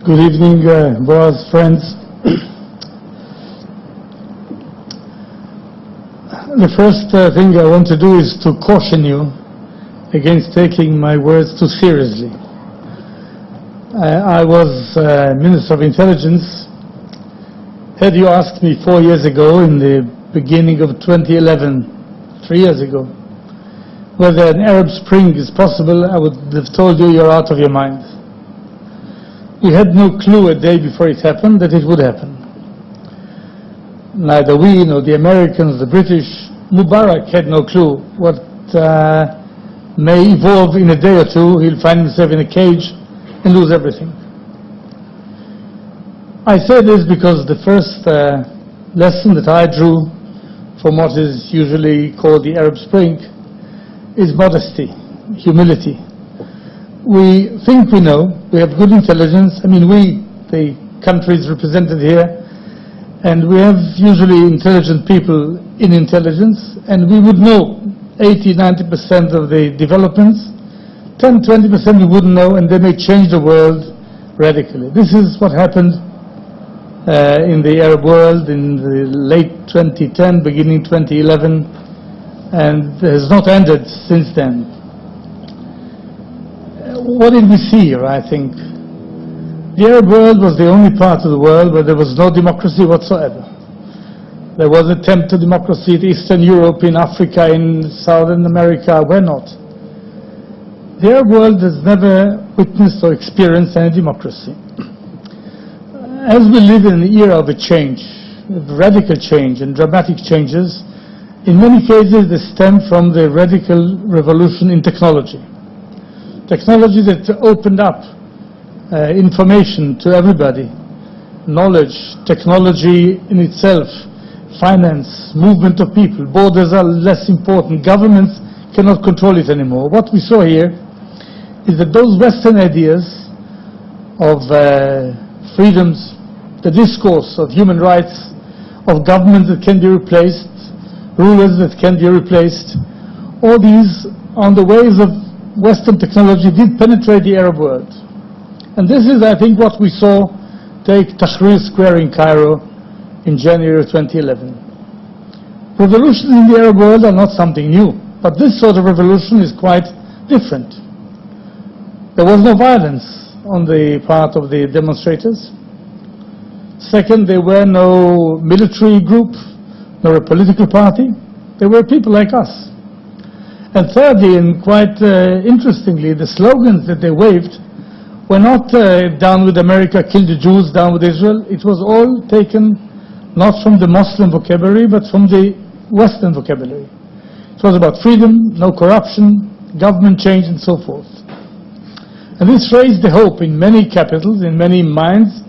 Good evening, brothers, friends. The first thing I want to do is to caution you against taking my words too seriously. I was Minister of Intelligence. Had you asked me 4 years ago, in the beginning of 2011, 3 years ago, whether an Arab Spring is possible, I would have told you you're out of your mind. We had no clue a day before it happened that it would happen. Neither we, nor the Americans, the British, Mubarak had no clue what may evolve in a day or two. He'll find himself in a cage and lose everything. I say this because the first lesson that I drew from what is usually called the Arab Spring is modesty, humility. We think we know, we have good intelligence. I mean, we, the countries represented here, and we have usually intelligent people in intelligence, and we would know 80-90% of the developments. 10-20% we wouldn't know, and they may change the world radically. This is what happened in the Arab world in the late 2010, beginning 2011, and has not ended since then. What did we see here, I think? The Arab world was the only part of the world where there was no democracy whatsoever. There was an attempt to democracy in Eastern Europe, in Africa, in Southern America. Where not? The Arab world has never witnessed or experienced any democracy. As we live in an era of a change, of radical change and dramatic changes, in many cases they stem from the radical revolution in technology. Technology that opened up information to everybody, knowledge, technology in itself, finance, movement of people. Borders are less important. Governments cannot control it anymore. What we saw here is that those Western ideas of freedoms, the discourse of human rights, of governments that can be replaced, rulers that can be replaced, all these on the ways of Western technology did penetrate the Arab world. And this is, I think, what we saw take Tahrir Square in Cairo in January 2011. Revolutions in the Arab world are not something new, but this sort of revolution is quite different. There was no violence on the part of the demonstrators. Second, there were no military group, nor a political party. There were people like us. And thirdly, and quite interestingly, the slogans that they waved were not down with America, kill the Jews, down with Israel. It was all taken not from the Muslim vocabulary, but from the Western vocabulary. It was about freedom, no corruption, government change, and so forth. And this raised the hope in many capitals, in many minds,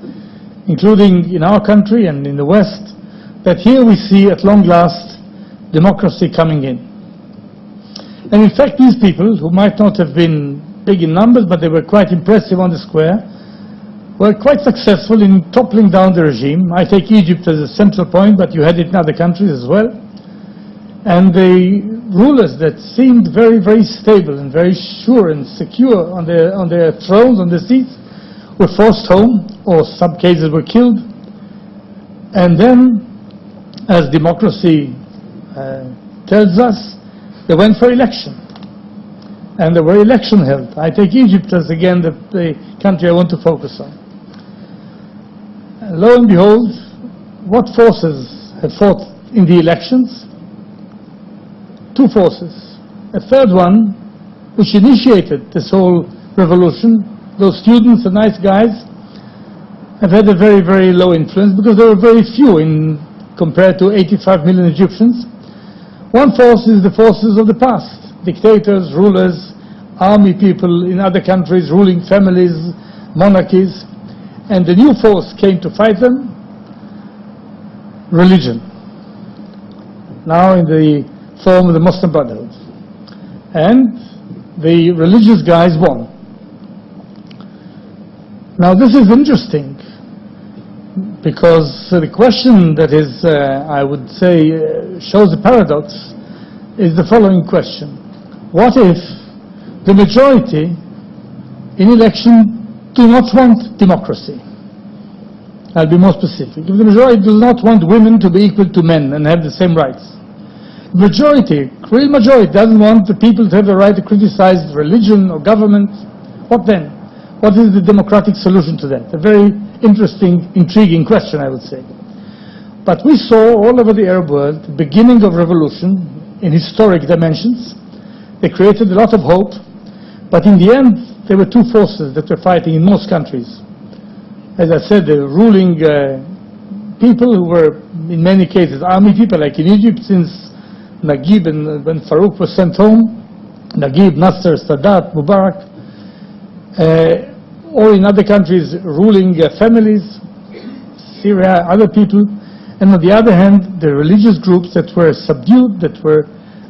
including in our country and in the West, that here we see at long last democracy coming in. And in fact, these people, who might not have been big in numbers, but they were quite impressive on the square, were quite successful in toppling down the regime. I take Egypt as a central point, but you had it in other countries as well. And the rulers that seemed very, very stable and very sure and secure on their thrones, on their seats, were forced home, or some cases were killed. And then, as democracy tells us, they went for election. And there were elections held. I take Egypt as, again, the country I want to focus on. And lo and behold, what forces have fought in the elections? Two forces. A third one, which initiated this whole revolution, those students, the nice guys, have had a very, very low influence because there were very few compared to 85 million Egyptians. One force is the forces of the past, dictators, rulers, army people in other countries, ruling families, monarchies. And the new force came to fight them, religion, now in the form of the Muslim Brotherhood. And the religious guys won. Now this is interesting, because the question that is, I would say, shows a paradox, is the following question. What if the majority in election do not want democracy. I'll be more specific. If the majority does not want women to be equal to men and have the same rights, the majority, real majority, doesn't want the people to have the right to criticize religion or government, what then? What is the democratic solution to that? A very interesting, intriguing question, I would say. But we saw all over the Arab world the beginning of revolution in historic dimensions. They created a lot of hope, but in the end, there were two forces that were fighting in most countries. As I said, the ruling people who were, in many cases, army people, like in Egypt, since Naguib and when Farouk was sent home, Naguib, Nasser, Sadat, Mubarak, or in other countries, ruling families, Syria, other people. And on the other hand, the religious groups that were subdued, that were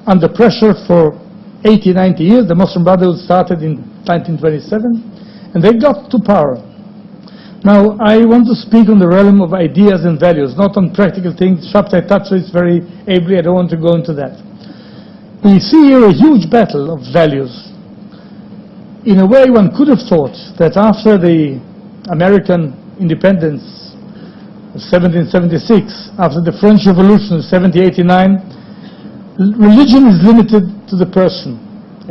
under pressure for 80, 90 years. The Muslim Brotherhood started in 1927, and they got to power. Now, I want to speak on the realm of ideas and values, not on practical things. Shabtai touched this very ably. I don't want to go into that. We see here a huge battle of values. In a way, one could have thought that after the American independence of 1776, after the French Revolution of 1789, religion is limited to the person.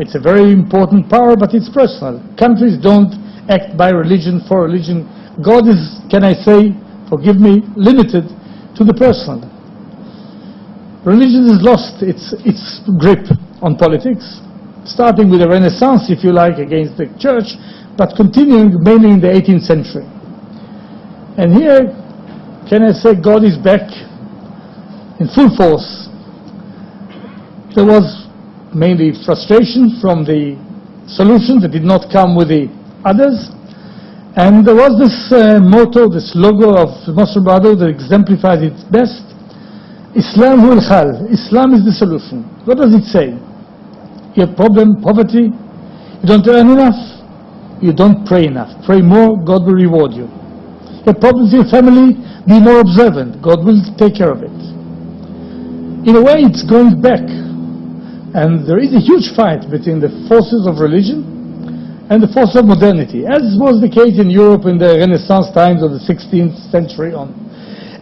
It's a very important power, but it's personal. Countries don't act by religion for religion. God is, can I say, forgive me, limited to the personal. Religion has lost its grip on politics, starting with the Renaissance, if you like, against the church, but continuing mainly in the 18th century. And here, can I say, God is back in full force. There was mainly frustration from the solution that did not come with the others. And there was this motto, this logo of the Muslim Brotherhood that exemplifies it best. Islam huwa al-hal. Islam is the solution. What does it say? You have problem, poverty, you don't earn enough, you don't pray enough. Pray more, God will reward you. You have problems in your family, be more observant. God will take care of it. In a way, it's going back. And there is a huge fight between the forces of religion and the force of modernity, as was the case in Europe in the Renaissance times of the 16th century on.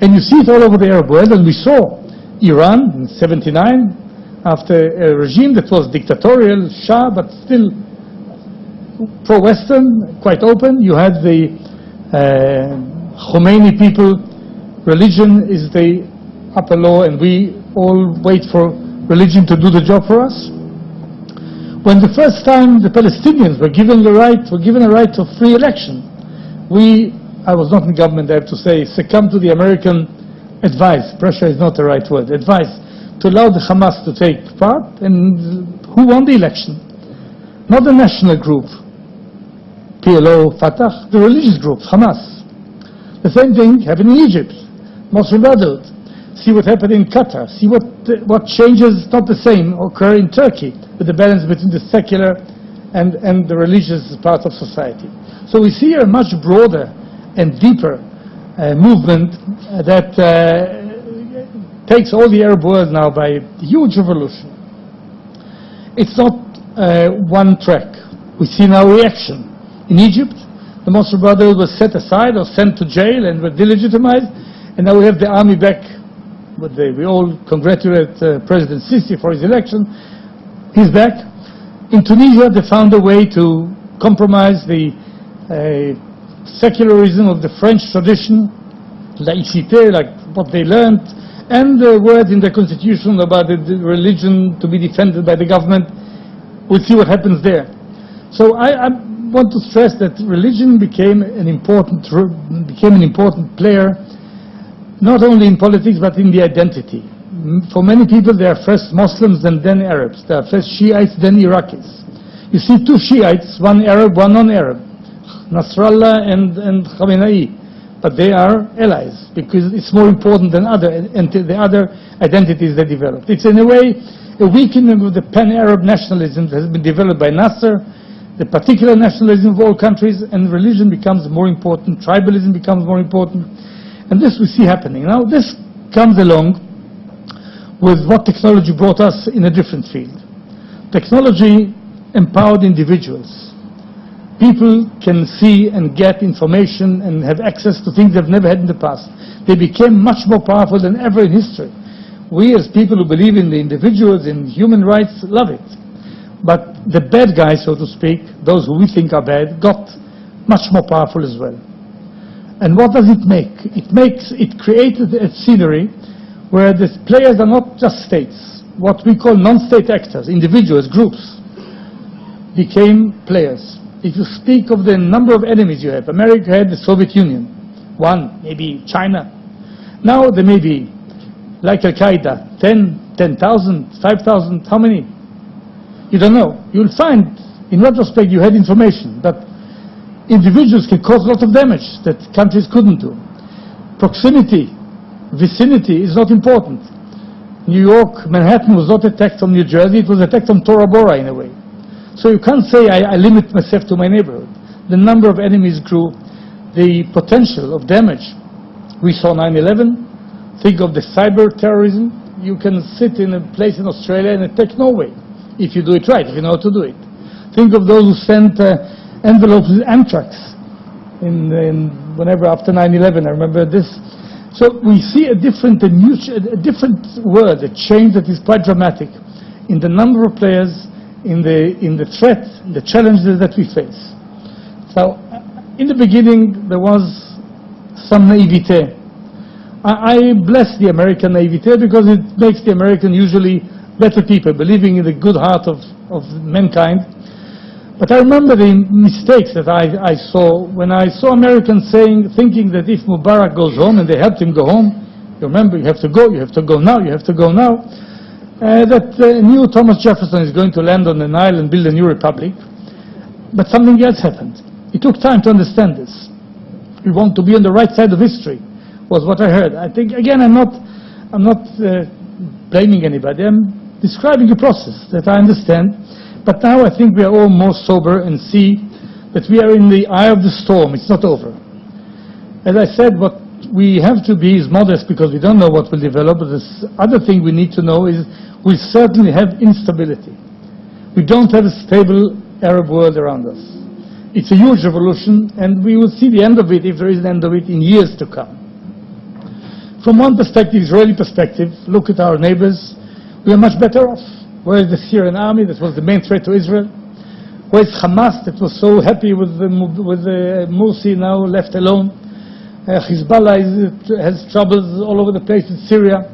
And you see it all over the Arab world, and we saw Iran in 79, after a regime that was dictatorial, Shah, but still pro-Western, quite open. You had the Khomeini people, religion is the upper law, and we all wait for religion to do the job for us. When the first time the Palestinians were given a right of free election, I was not in government, I have to say, succumbed to the American advice. Pressure is not the right word. Advice to allow the Hamas to take part. And who won the election? Not the national group, PLO, Fatah, the religious group, Hamas. The same thing happened in Egypt, Muslim Brotherhood. See what happened in Qatar. See what changes, not the same, occur in Turkey, with the balance between the secular and the religious part of society. So we see a much broader and deeper movement that takes all the Arab world now by a huge revolution. It's not one track. We see now reaction. In Egypt, the Muslim Brotherhood was set aside or sent to jail and were delegitimized, and now we have the army back. We all congratulate President Sisi for his election. He's back. In Tunisia, they found a way to compromise the secularism of the French tradition, laïcité, like what they learned, and the words in the constitution about the religion to be defended by the government. We'll see what happens there. So I want to stress that religion became an important player, not only in politics but in the identity. For many people, they are first Muslims and then Arabs. They are first Shiites, then Iraqis. You see two Shiites, one Arab, one non-Arab, Nasrallah and Khamenei, but they are allies because it's more important than the other identities they developed. It's in a way a weakening of the pan-Arab nationalism that has been developed by Nasser, the particular nationalism of all countries, and religion becomes more important, tribalism becomes more important, and this we see happening. Now this comes along with what technology brought us in a different field. Technology empowered individuals. People can see and get information and have access to things they've never had in the past. They became much more powerful than ever in history. We as people who believe in the individuals, in human rights, love it. But the bad guys, so to speak, those who we think are bad, got much more powerful as well. And what does it make? It created a scenery where the players are not just states. What we call non-state actors, individuals, groups, became players. If you speak of the number of enemies you have, America had the Soviet Union, one, maybe China. Now there may be, like Al-Qaeda, 10,000, 5,000, how many? You don't know. You'll find, in retrospect, you had information, but individuals can cause a lot of damage that countries couldn't do. Proximity, vicinity is not important. New York, Manhattan was not attacked from New Jersey, it was attacked from Tora Bora in a way. So you can't say I limit myself to my neighborhood. The number of enemies grew, the potential of damage. We saw 9/11. Think of the cyber terrorism. You can sit in a place in Australia and attack Norway, if you do it right, if you know how to do it. Think of those who sent envelopes with anthrax whenever after 9/11. I remember this. So we see a different world, a change that is quite dramatic in the number of players, in the threat, the challenges that we face. So in the beginning there was some naivete. I bless the American naivete because it makes the American usually better people, believing in the good heart of mankind. But I remember the mistakes that I saw when I saw Americans thinking that if Mubarak goes home, and they helped him go home, you remember, you have to go now, you have to go now, that new Thomas Jefferson is going to land on the Nile and build a new republic. But something else happened. It took time to understand this. We want to be on the right side of history, was what I heard. I think, again, I'm not blaming anybody. I'm describing a process that I understand. But now I think we are all more sober and see that we are in the eye of the storm. It's not over. As I said, what we have to be is modest because we don't know what will develop. But this other thing we need to know is we certainly have instability. We don't have a stable Arab world around us. It's a huge revolution, and we will see the end of it, if there is an end of it, in years to come. From one perspective, Israeli perspective, look at our neighbors. We are much better off. Where is the Syrian army that was the main threat to Israel? Where is Hamas that was so happy with Morsi now left alone? Hezbollah has troubles all over the place in Syria.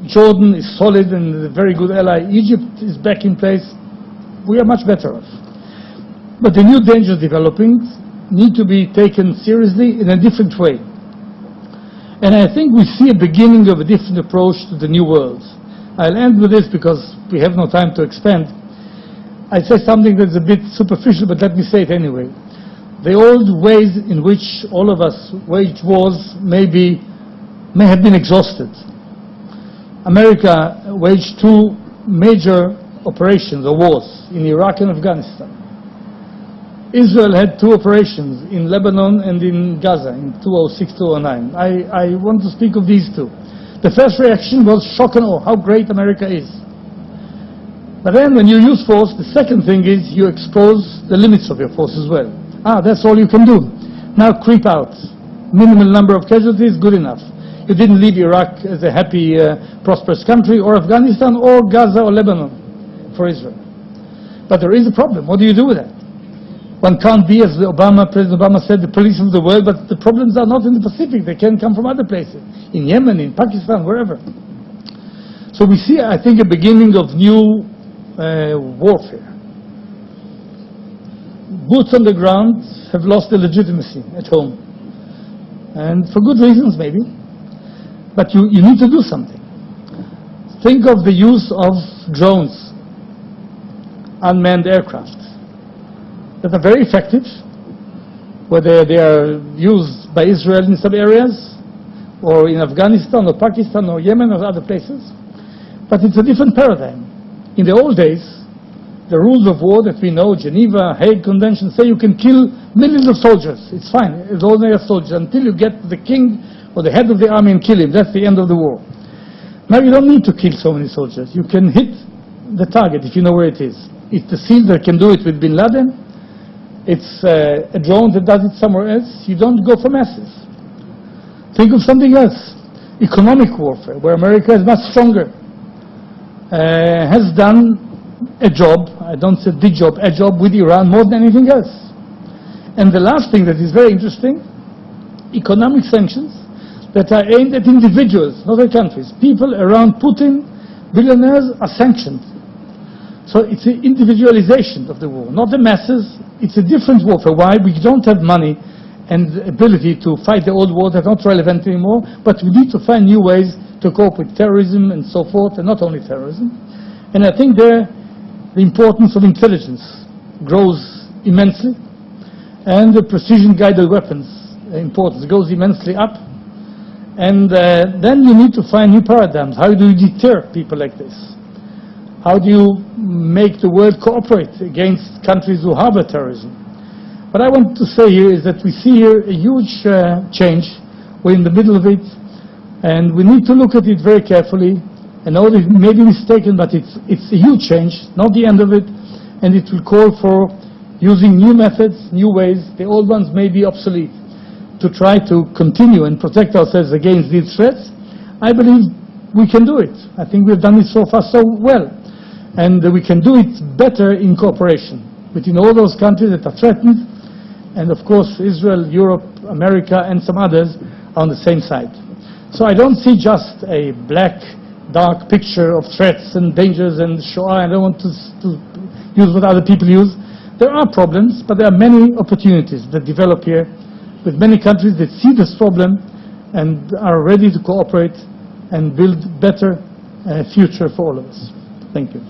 Jordan is solid and a very good ally. Egypt is back in place. We are much better off. But the new dangers developing need to be taken seriously in a different way. And I think we see a beginning of a different approach to the new world. I'll end with this because we have no time to expand. I say something that's a bit superficial, but let me say it anyway. The old ways in which all of us wage wars may have been exhausted. America waged two major operations or wars in Iraq and Afghanistan. Israel had two operations in Lebanon and in Gaza in 2006-2009. I want to speak of these two. The first reaction was shock and awe, how great America is. But then when you use force, the second thing is you expose the limits of your force as well. That's all you can do. Now creep out. Minimal number of casualties, good enough. You didn't leave Iraq as a happy, prosperous country, or Afghanistan, or Gaza, or Lebanon for Israel. But there is a problem. What do you do with that? One can't be, as President Obama said, the police of the world, but the problems are not in the Pacific. They can come from other places, in Yemen, in Pakistan, wherever. So we see, I think, a beginning of new warfare. Boots on the ground have lost their legitimacy at home. And for good reasons, maybe. But you need to do something. Think of the use of drones, unmanned aircraft, that are very effective, whether they are used by Israel in some areas, or in Afghanistan, or Pakistan, or Yemen, or other places. But it's a different paradigm. In the old days, the rules of war that we know, Geneva, Hague Convention, say you can kill millions of soldiers. It's fine, as long as they are soldiers, until you get the king or the head of the army and kill him. That's the end of the war. Now you don't need to kill so many soldiers. You can hit the target if you know where it is. It's the SEALs that can do it with bin Laden, it's a drone that does it somewhere else. You don't go for masses. Think of something else. Economic warfare, where America is much stronger, has done a job, I don't say the job, a job with Iran more than anything else. And the last thing that is very interesting, economic sanctions that are aimed at individuals, not at countries. People around Putin, billionaires, are sanctioned. So it's an individualization of the war, not the masses. It's a different warfare. Why? We don't have money and the ability to fight the old war. They're not relevant anymore, but we need to find new ways to cope with terrorism and so forth, and not only terrorism. And I think there, the importance of intelligence grows immensely, and the precision-guided weapons importance goes immensely up. And then you need to find new paradigms. How do you deter people like this? How do you make the world cooperate against countries who harbor terrorism? What I want to say here is that we see here a huge change. We're in the middle of it, and we need to look at it very carefully. I know that it may be mistaken, but it's a huge change, not the end of it, and it will call for using new methods, new ways. The old ones may be obsolete, to try to continue and protect ourselves against these threats. I believe we can do it. I think we've done it so far so well, and we can do it better in cooperation between all those countries that are threatened. And of course, Israel, Europe, America, and some others are on the same side. So I don't see just a black, dark picture of threats and dangers and Shoah. I don't want to use what other people use. There are problems, but there are many opportunities that develop here with many countries that see this problem and are ready to cooperate and build better future for all of us. Thank you.